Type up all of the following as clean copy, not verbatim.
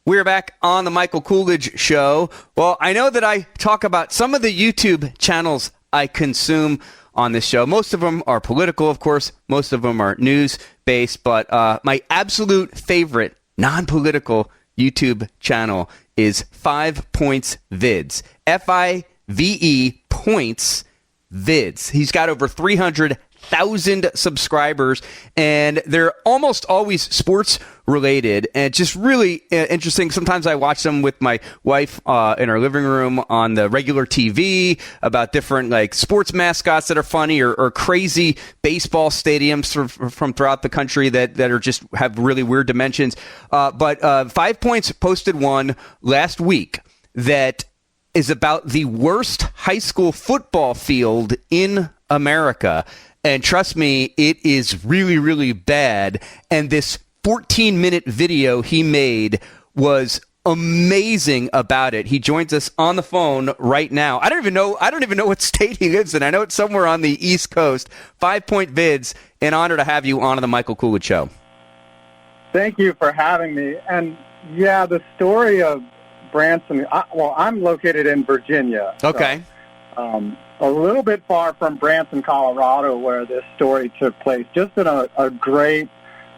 We're back on the Michael Koolidge Show. Well, I know that I talk about some of the YouTube channels I consume on this show. Most of them are political, of course. Most of them are news-based. But my absolute favorite non-political YouTube channel is 5Points Vids. F-I-V-E Points Vids. He's got over 300,000 subscribers, and they're almost always sports related and just really interesting. Sometimes I watch them with my wife in our living room on the regular TV about different like sports mascots that are funny or crazy baseball stadiums from throughout the country that are just have really weird dimensions. But 5 Points posted one last week that is about the worst high school football field in America. And trust me, it is really, really bad. And this 14-minute video he made was amazing about it. He joins us on the phone right now. I don't even know what state he lives in. I know it's somewhere on the East Coast. 5-Point Vids, an honor to have you on the Michael Koolidge Show. Thank you for having me. And yeah, the story of Branson, I'm located in Virginia. Okay. So, a little bit far from Branson, Colorado, where this story took place. Just a great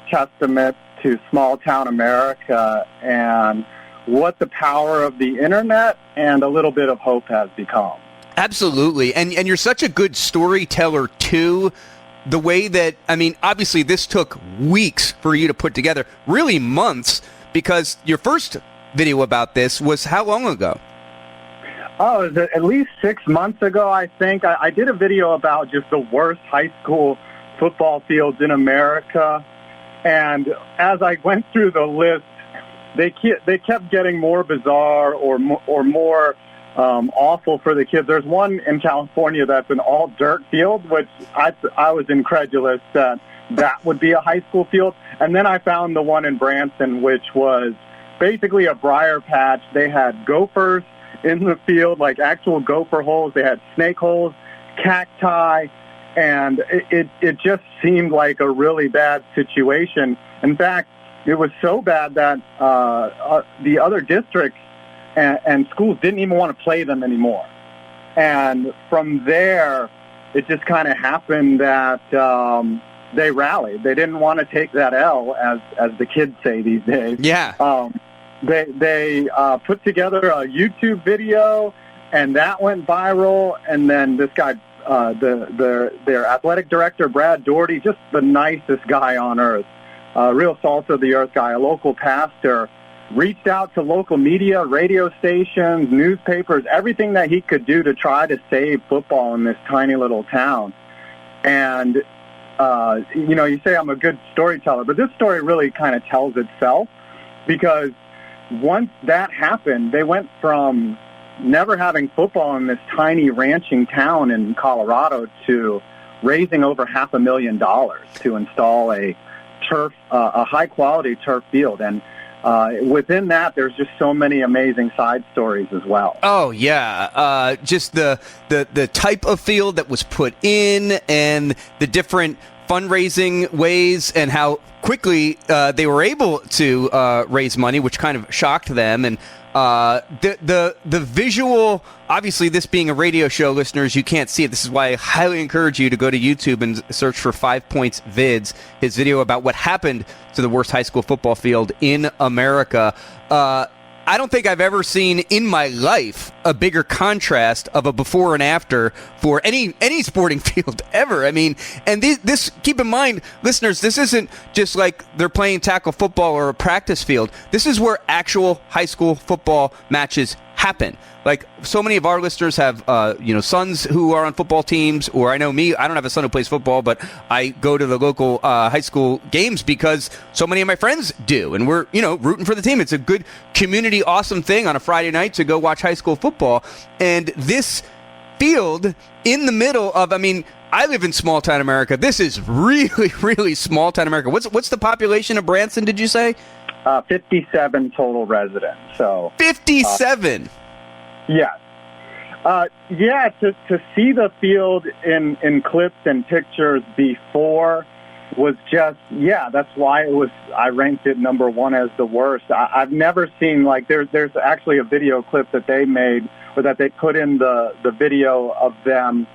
testament to small-town America and what the power of the Internet and a little bit of hope has become. Absolutely. And you're such a good storyteller, too. The way that, I mean, obviously this took weeks for you to put together, really months, because your first video about this was how long ago? Oh, it was at least 6 months ago, I think. I did a video about just the worst high school football fields in America. And as I went through the list, they kept getting more bizarre or more awful for the kids. There's one in California that's an all-dirt field, which I was incredulous that would be a high school field. And then I found the one in Branson, which was basically a briar patch. They had gophers in the field, like actual gopher holes. They had snake holes, cacti, and it just seemed like a really bad situation. In fact, it was so bad that the other districts and schools didn't even want to play them anymore. And from there, it just kind of happened that they rallied. They didn't want to take that L, as the kids say these days. Yeah. They put together a YouTube video, and that went viral. And then this guy, their athletic director, Brad Doherty, just the nicest guy on earth, real salt of the earth guy, a local pastor, reached out to local media, radio stations, newspapers, everything that he could do to try to save football in this tiny little town. And, you say I'm a good storyteller, but this story really kind of tells itself, because once that happened, they went from never having football in this tiny ranching town in Colorado to raising over $500,000 to install a high-quality turf field. And within that, there's just so many amazing side stories as well. Oh, yeah. Just the type of field that was put in and the different fundraising ways and how quickly they were able to raise money, which kind of shocked them. And the visual, obviously this being a radio show, listeners, you can't see it. This is why I highly encourage you to go to YouTube and search for 5Points Vids, his video about what happened to the worst high school football field in America. I don't think I've ever seen in my life a bigger contrast of a before and after for any sporting field ever. I mean, and this, keep in mind, listeners, this isn't just like they're playing tackle football or a practice field. This is where actual high school football matches happen. Like, so many of our listeners have, sons who are on football teams, or I know me, I don't have a son who plays football, but I go to the local high school games because so many of my friends do, and we're, rooting for the team. It's a good community, awesome thing on a Friday night to go watch high school football. And this field in the middle of, I live in small town America. This is really, really small town America. What's the population of Branson, did you say? 57 total residents. So 57. Yes. To see the field in clips and pictures before was just, that's why I ranked it number one as the worst. I've never seen, like, there's actually a video clip that they made, or that they put in the video of them,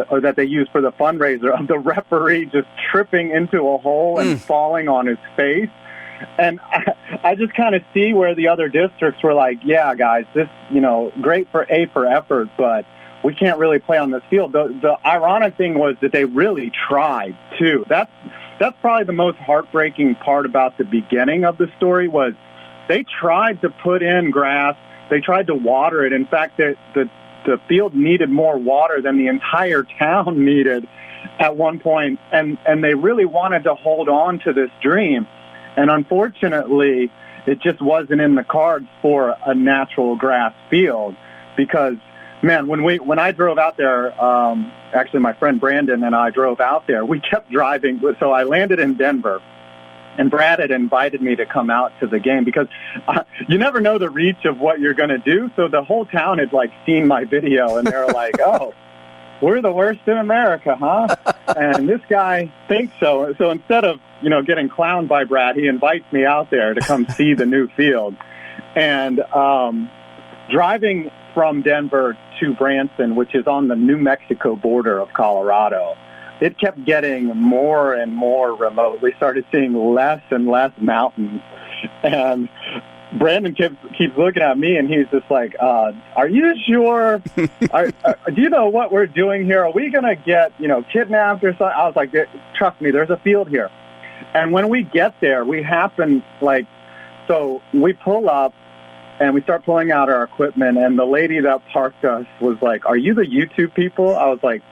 or that they used for the fundraiser, of the referee just tripping into a hole and falling on his face. And I just kind of see where the other districts were like, yeah, guys, this, great for effort, but we can't really play on this field. The ironic thing was that they really tried, too. That's probably the most heartbreaking part about the beginning of the story, was they tried to put in grass. They tried to water it. In fact, the field needed more water than the entire town needed at one point, and they really wanted to hold on to this dream. And unfortunately, it just wasn't in the cards for a natural grass field, because, man, when I drove out there, actually my friend Brandon and I drove out there, we kept driving. So I landed in Denver, and Brad had invited me to come out to the game, because you never know the reach of what you're going to do. So the whole town had, like, seen my video, and they're like, oh, we're the worst in America, huh? And this guy thinks so. So instead of, getting clowned by Brad, he invites me out there to come see the new field. And driving from Denver to Branson, which is on the New Mexico border of Colorado, it kept getting more and more remote. We started seeing less and less mountains. And Brandon keeps looking at me, and he's just like, are you sure? Do you know what we're doing here? Are we going to get, kidnapped or something? I was like, trust me, there's a field here. And when we get there, we happen, so we pull up, and we start pulling out our equipment, and the lady that parked us was like, are you the YouTube people? I was like,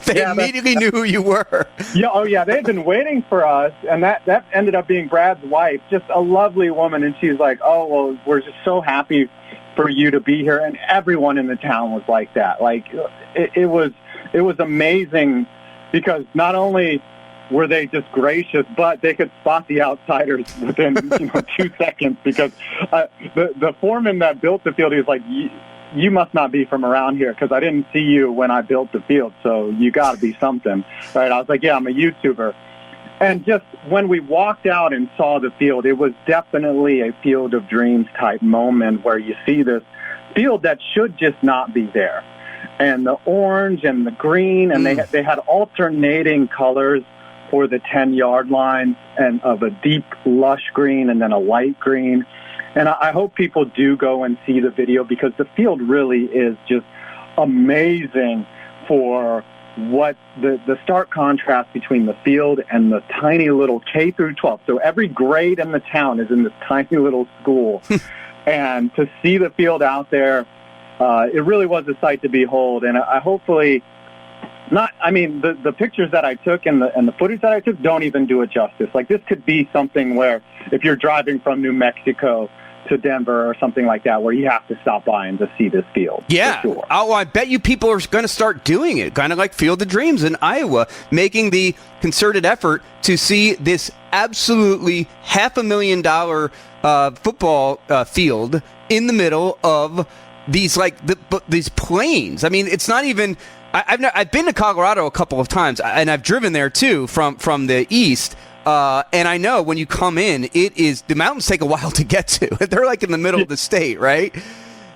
They immediately knew who you were. Yeah, they had been waiting for us, and that ended up being Brad's wife, just a lovely woman, and she's like, oh, well, we're just so happy for you to be here, and everyone in the town was like that. Like, it was amazing, because not only were they just gracious, but they could spot the outsiders within 2 seconds, because the foreman that built the field, he was like, you must not be from around here, because I didn't see you when I built the field, so you got to be something, right? I was like, yeah, I'm a YouTuber. And just when we walked out and saw the field, it was definitely a Field of Dreams type moment, where you see this field that should just not be there. And the orange and the green, and they had alternating colors for the 10-yard line, and of a deep, lush green and then a light green. And I hope people do go and see the video, because the field really is just amazing for what the stark contrast between the field and the tiny little K through 12. So every grade in the town is in this tiny little school. And to see the field out there, it really was a sight to behold. And I hopefully... the pictures that I took and the footage that I took don't even do it justice. Like, this could be something where, if you're driving from New Mexico to Denver or something like that, where you have to stop by and to see this field. Yeah. For sure. Oh, I bet you people are going to start doing it, kind of like Field of Dreams in Iowa, making the concerted effort to see this absolutely $500,000 football field in the middle of these these plains. I mean, it's not even. I've been to Colorado a couple of times, and I've driven there too from the east. And I know when you come in, the mountains take a while to get to. They're like in the middle of the state, right?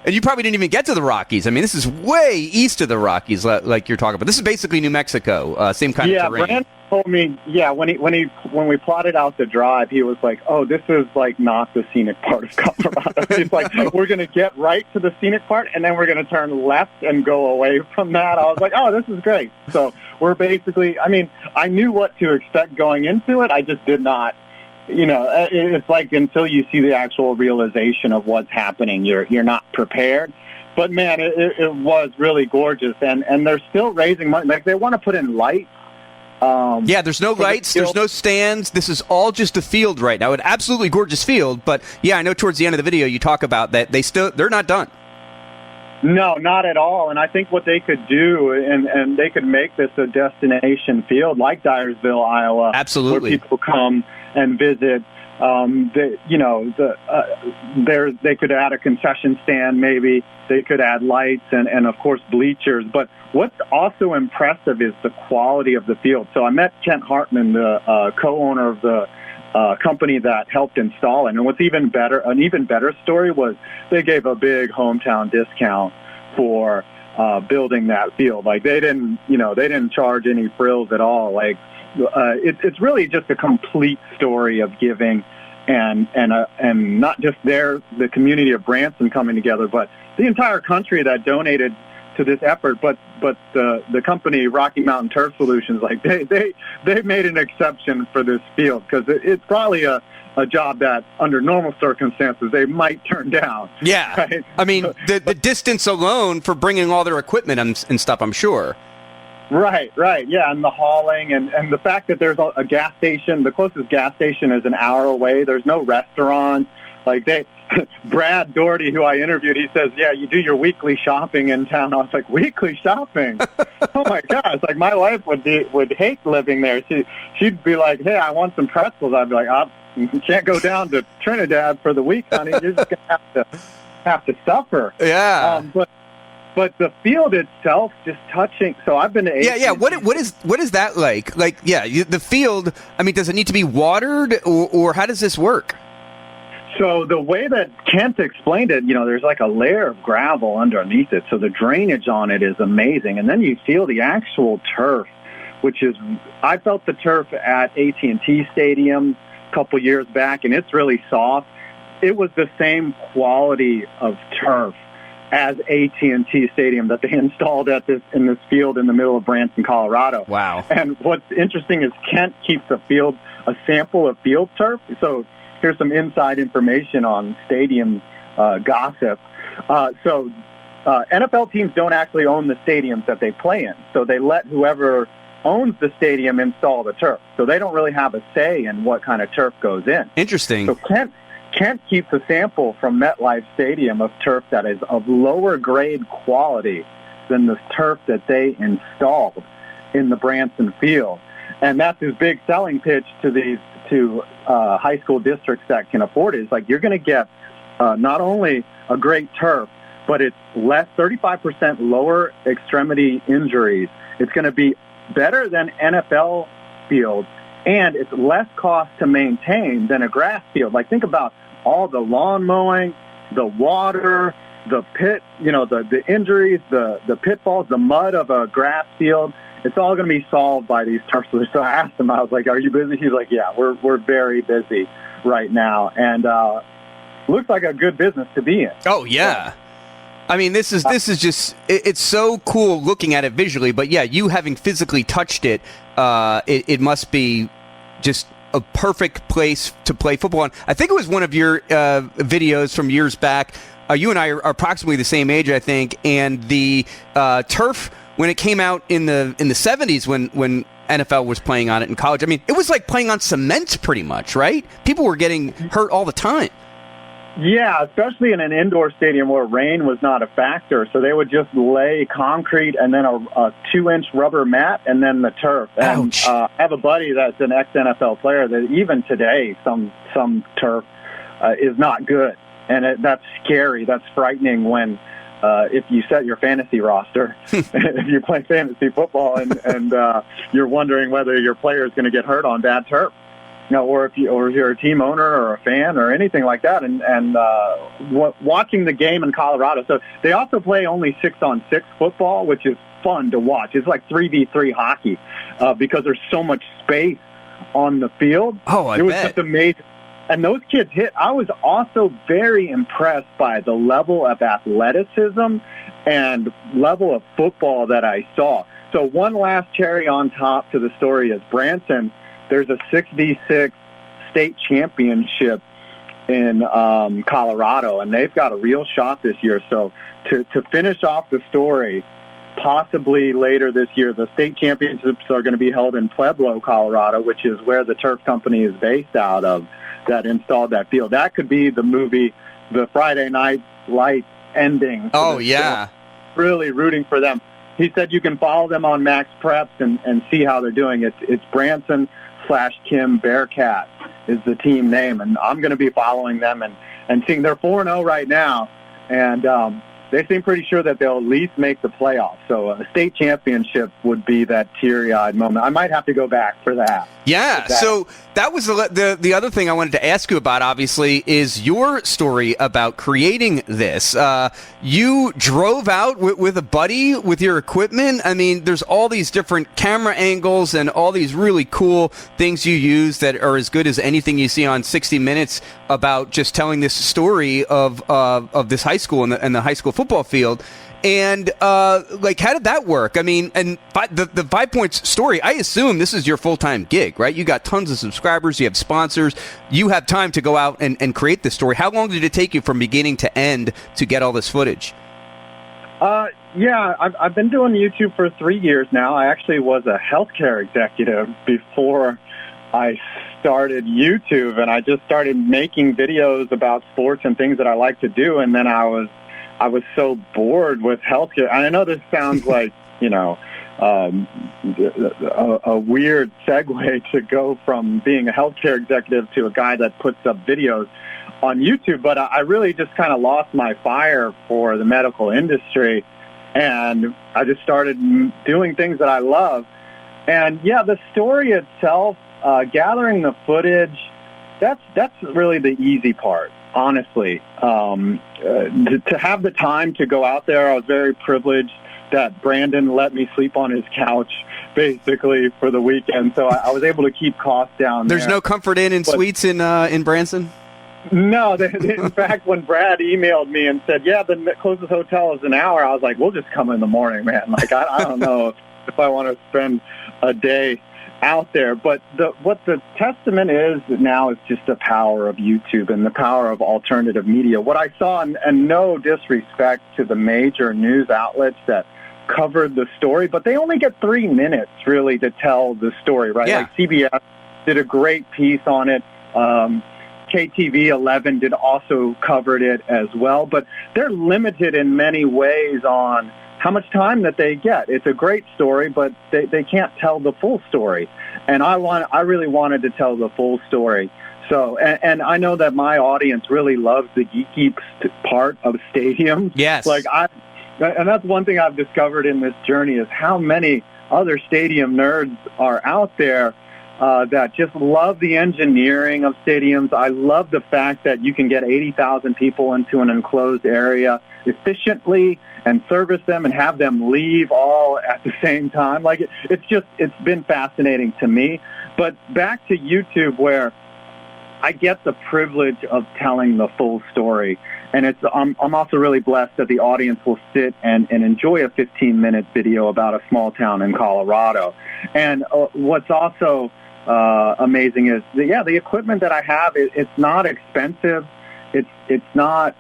And you probably didn't even get to the Rockies. I mean, this is way east of the Rockies, like you're talking about. This is basically New Mexico, same kind of terrain. Yeah, Brand told me. Yeah, when we plotted out the drive, he was like, "Oh, this is like not the scenic part of Colorado." He's like, "We're going to get right to the scenic part, and then we're going to turn left and go away from that." I was like, "Oh, this is great." So we're basically. I mean, I knew what to expect going into it. I just did not. It's like, until you see the actual realization of what's happening, you're not prepared. But man, it was really gorgeous, and they're still raising money. Like, they want to put in lights. There's no lights, there's no stands. This is all just a field right now. An absolutely gorgeous field, but yeah, I know towards the end of the video you talk about that they're not done. No, not at all. And I think what they could do, and they could make this a destination field like Dyersville, Iowa. Absolutely. Where people come and visit. They could add a concession stand, maybe they could add lights and of course bleachers. But what's also impressive is the quality of the field. So I met Kent Hartman, the co-owner of the company that helped install it. And what's an even better story was they gave a big hometown discount for building that field. Like they didn't charge any frills at all. Like it's really just a complete story of giving and not just the community of Branson coming together, but the entire country that donated to this effort. But the company Rocky Mountain Turf Solutions, like they made an exception for this field because it's probably a job that under normal circumstances they might turn down. Yeah, right? I mean the distance alone for bringing all their equipment and stuff, I'm sure. Right, yeah, and the hauling and the fact that there's a gas station. The closest gas station is an hour away. There's no restaurant. Like Brad Doherty, who I interviewed, he says, yeah, you do your weekly shopping in town. I was like, weekly shopping? Oh my gosh! Like my wife would hate living there. She'd be like, hey, I want some pretzels. I'd be like, you can't go down to Trinidad for the week, honey. You're just gonna have to suffer. Yeah. But the field itself, just touching. So I've been to AT&T. Yeah. What is that like? Like, yeah, the field. I mean, does it need to be watered, or how does this work? So the way that Kent explained it, there's like a layer of gravel underneath it, so the drainage on it is amazing, and then you feel the actual turf, which is. I felt the turf at AT&T Stadium a couple years back, and it's really soft. It was the same quality of turf as AT&T Stadium that they installed in this field in the middle of Branson, Colorado. Wow. And what's interesting is Kent keeps a sample of field turf. So here's some inside information on stadium gossip. NFL teams don't actually own the stadiums that they play in. So they let whoever owns the stadium install the turf. So they don't really have a say in what kind of turf goes in. Interesting. So Kent keeps a sample from MetLife Stadium of turf that is of lower grade quality than the turf that they installed in the Branson field. And that's his big selling pitch to high school districts that can afford it. It's like you're going to get not only a great turf, but it's 35% lower extremity injuries. It's going to be better than NFL fields, and it's less cost to maintain than a grass field. Like think about all the lawn mowing, the water, the pit, the injuries, the pitfalls, the mud of a grass field. It's all going to be solved by these turf solutions. So I asked him, I was like, are you busy? He's like, yeah, we're very busy right now. And looks like a good business to be in. Oh, yeah. I mean, this is just, it's so cool looking at it visually. But, yeah, you having physically touched it, it must be just a perfect place to play football on. I think it was one of your videos from years back. You and I are approximately the same age, I think. And the turf, when it came out in the 70s when NFL was playing on it in college, I mean, it was like playing on cement pretty much, right? People were getting hurt all the time. Yeah, especially in an indoor stadium where rain was not a factor. So they would just lay concrete and then a 2-inch rubber mat and then the turf. And I have a buddy that's an ex-NFL player that even today some turf is not good. And that's scary. That's frightening when if you set your fantasy roster, if you play fantasy football and you're wondering whether your player is going to get hurt on bad turf. Or if you're a team owner or a fan or anything like that, and watching the game in Colorado. So they also play only 6-on-6 football, which is fun to watch. It's like 3v3 hockey because there's so much space on the field. Oh, I bet. It was just amazing. And those kids hit. I was also very impressed by the level of athleticism and level of football that I saw. So one last cherry on top to the story is Branson. There's a 6v6 state championship in Colorado, and they've got a real shot this year. So to finish off the story, possibly later this year, the state championships are going to be held in Pueblo, Colorado, which is where the turf company is based out of that installed that field. That could be the movie, the Friday Night Lights ending. Oh, yeah. Really rooting for them. He said you can follow them on Max Preps and see how they're doing. It's Branson /Kim Bearcat. is the team name, and I'm going to be following them and seeing they're 4-0 right now, and they seem pretty sure that they'll at least make the playoffs. So a state championship would be that teary-eyed moment. I might have to go back for that. Yeah, so that was the other thing I wanted to ask you about, obviously, is your story about creating this. You drove out with a buddy with your equipment. I mean, there's all these different camera angles and all these really cool things you use that are as good as anything you see on 60 Minutes about just telling this story of this high school and the high school football field. And, how did that work? I mean, and the 5 Points story, I assume this is your full-time gig, right? You got tons of subscribers, you have sponsors, you have time to go out and create this story. How long did it take you from beginning to end to get all this footage? Yeah, I've been doing YouTube for 3 years now. I actually was a healthcare executive before I started YouTube, and I just started making videos about sports and things that I like to do, and then I was so bored with healthcare. And I know this sounds like, a weird segue to go from being a healthcare executive to a guy that puts up videos on YouTube, but I really just kind of lost my fire for the medical industry, and I just started doing things that I love. And yeah, the story itself, gathering the footage, that's really the easy part. Honestly, to have the time to go out there, I was very privileged that Brandon let me sleep on his couch basically for the weekend, so I was able to keep costs down. There's no Comfort Inn and Suites in Branson? No, in fact, when Brad emailed me and said, yeah, the closest hotel is an hour, I was like, we'll just come in the morning, man. Like, I don't know if I want to spend a day out there. But what the testament is now is just the power of YouTube and the power of alternative media. What I saw, and no disrespect to the major news outlets that covered the story, but they only get 3 minutes really to tell the story, right? Yeah. Like CBS did a great piece on it. KTV 11 did also covered it as well, but they're limited in many ways on how much time that they get. It's a great story, but they can't tell the full story. And I really wanted to tell the full story. So, and I know that my audience really loves the geeky part of stadiums. Yes. And that's one thing I've discovered in this journey is how many other stadium nerds are out there that just love the engineering of stadiums. I love the fact that you can get 80,000 people into an enclosed area efficiently and service them and have them leave all at the same time. Like it's been fascinating to me. But back to YouTube, where I get the privilege of telling the full story. And I'm also really blessed that the audience will sit and enjoy a 15-minute video about a small town in Colorado. And what's also amazing is, the equipment that I have, it's not expensive. It's not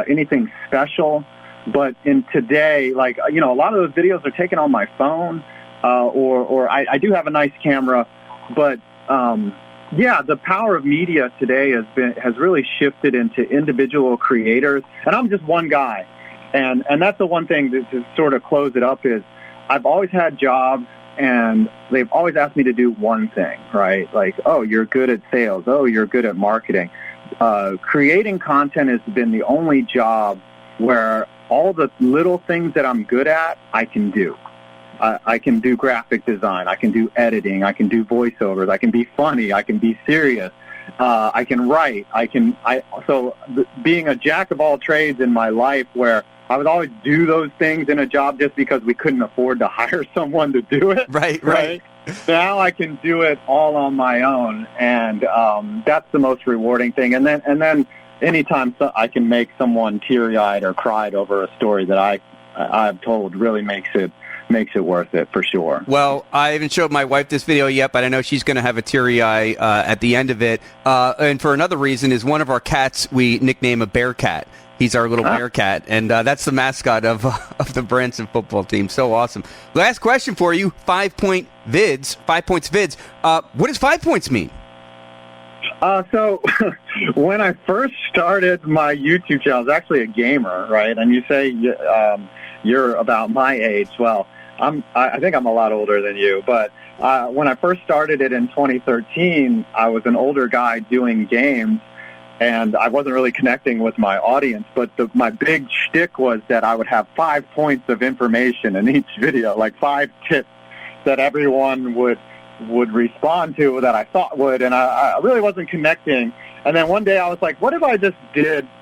anything special. But in today, a lot of those videos are taken on my phone, or I do have a nice camera. But the power of media today has really shifted into individual creators, and I'm just one guy. And that's the one thing to sort of close it up is I've always had jobs, and they've always asked me to do one thing, right? Like, oh, you're good at sales. Oh, you're good at marketing. Creating content has been the only job where all the little things that I'm good at, I can do. I can do graphic design. I can do editing. I can do voiceovers. I can be funny. I can be serious. I can write. Being a jack of all trades in my life, where I would always do those things in a job just because we couldn't afford to hire someone to do it. Right. Now I can do it all on my own, and that's the most rewarding thing. And then anytime I can make someone teary-eyed or cried over a story that I've told really makes it worth it for sure. Well, I haven't showed my wife this video yet, but I know she's going to have a teary eye at the end of it. And for another reason is one of our cats we nickname a bear cat. He's our little bear cat, and that's the mascot of the Branson football team. So awesome. Last question for you: 5-Point Vids, 5Points Vids. What does 5 points mean? So when I first started my YouTube channel, I was actually a gamer, right? And you say you're about my age. Well, I think I'm a lot older than you, but when I first started it in 2013, I was an older guy doing games, and I wasn't really connecting with my audience. But my big shtick was that I would have 5 points of information in each video, like 5 tips that everyone would respond to that I thought would, and I really wasn't connecting. And then one day I was like, what if I just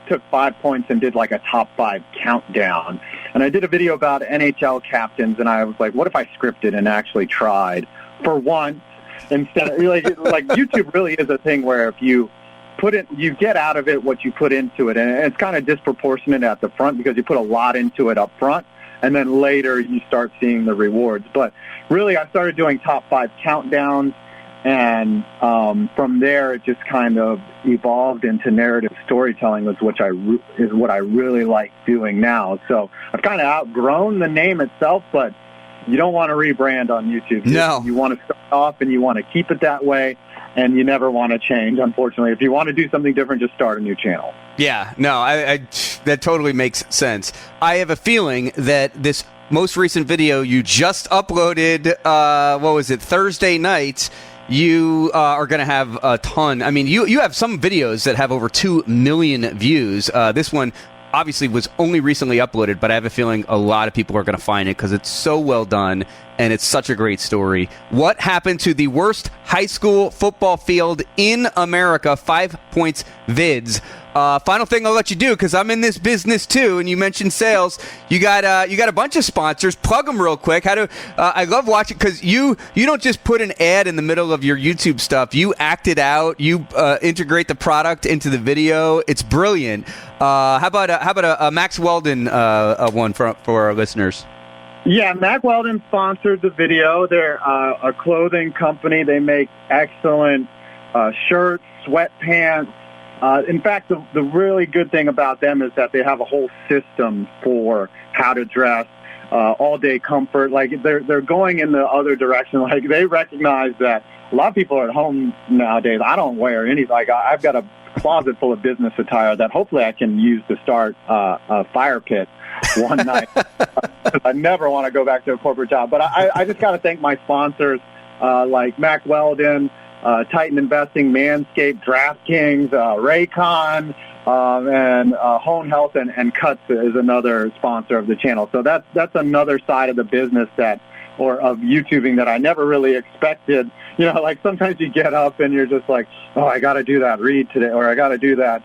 took 5 points and did like a top 5 countdown? And I did a video about NHL captains, and I was like, what if I scripted and actually tried for once instead of, like YouTube really is a thing where if you you get out of it what you put into it, and it's kind of disproportionate at the front because you put a lot into it up front, and then later you start seeing the rewards. But really, I started doing top 5 countdowns, and from there it just kind of evolved into narrative storytelling, is what I really like doing now. So I've kind of outgrown the name itself, but you don't want to rebrand on YouTube. No. You want to start off and you want to keep it that way, and you never want to change, unfortunately. If you want to do something different, just start a new channel. Yeah, no, that totally makes sense. I have a feeling that this most recent video you just uploaded, Thursday night, you are going to have a ton. I mean, you have some videos that have over 2 million views. This one obviously was only recently uploaded, but I have a feeling a lot of people are going to find it because it's so well done and it's such a great story. What happened to the worst high school football field in America? 5Points Vids. Final thing I'll let you do, because I'm in this business too, and you mentioned sales. You got a bunch of sponsors. Plug them real quick. I love watching, because you don't just put an ad in the middle of your YouTube stuff. You act it out. You integrate the product into the video. It's brilliant. How about a Max Weldon one for our listeners? Yeah, Mack Weldon sponsored the video. They're a clothing company. They make excellent shirts, sweatpants. In fact, the really good thing about them is that they have a whole system for how to dress, all-day comfort. Like, they're going in the other direction. Like, they recognize that a lot of people are at home nowadays. I don't wear any. Like, I've got a closet full of business attire that hopefully I can use to start a fire pit one night. I never want to go back to a corporate job. But I just got to thank my sponsors, like Mack Weldon, Titan Investing, Manscaped, DraftKings, Raycon, and Hone Health and Cuts is another sponsor of the channel. So that's another side of the business of YouTubing that I never really expected. You know, like sometimes you get up and you're just like, oh, I got to do that read today, or I got to do that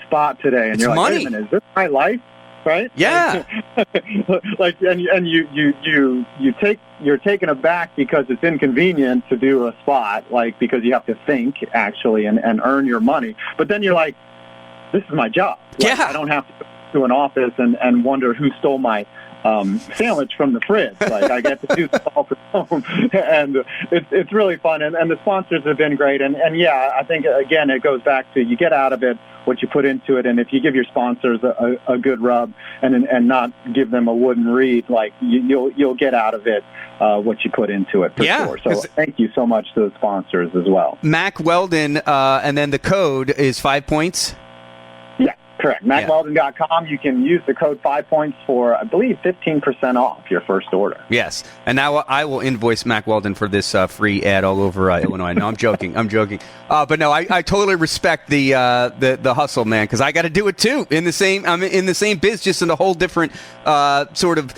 spot today, and it's you're money. like, wait a minute, is this my life? Right? Yeah. Like, and you're taken aback because it's inconvenient to do a spot, like, because you have to think actually and earn your money. But then you're like, this is my job. Like, yeah. I don't have to go to an office and wonder who stole my sandwich from the fridge. Like, I get to do this all from home, and it's really fun. And the sponsors have been great. And yeah, I think again it goes back to you get out of it what you put into it, and if you give your sponsors a good rub and not give them a wooden reed, like you'll get out of it what you put into it for sure. So thank you so much to the sponsors as well. Mack Weldon, and then the code is 5 points. Yeah, correct. MackWeldon.com. You can use the code 5Points for, I believe, 15% off your first order. Yes, and now I will invoice Mack Weldon for this free ad all over Illinois. No, I'm joking. But no, I totally respect the hustle, man, because I got to do it too. I'm in the same biz, just in a whole different sort of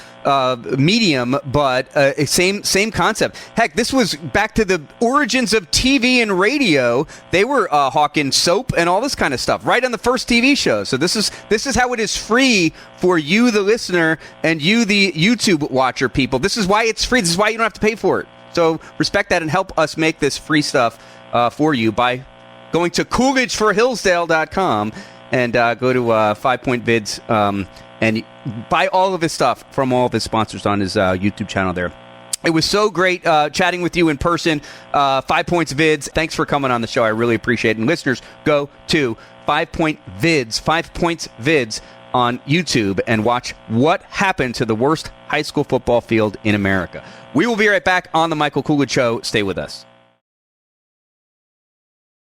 medium, but same concept. Heck, this was back to the origins of TV and radio. They were hawking soap and all this kind of stuff right on the first TV show. So this is how it is free for you, the listener, and you, the YouTube watcher people. This is why it's free. This is why you don't have to pay for it. So respect that and help us make this free stuff for you by going to KoolidgeForHillsdale.com and go to 5 Point Vids and buy all of his stuff from all of his sponsors on his YouTube channel there. It was so great chatting with you in person. 5 Points Vids, thanks for coming on the show. I really appreciate it. And listeners, go to 5 Point Vids, 5 Points Vids on YouTube and watch what happened to the worst high school football field in America. We will be right back on the Michael Koolidge Show. Stay with us.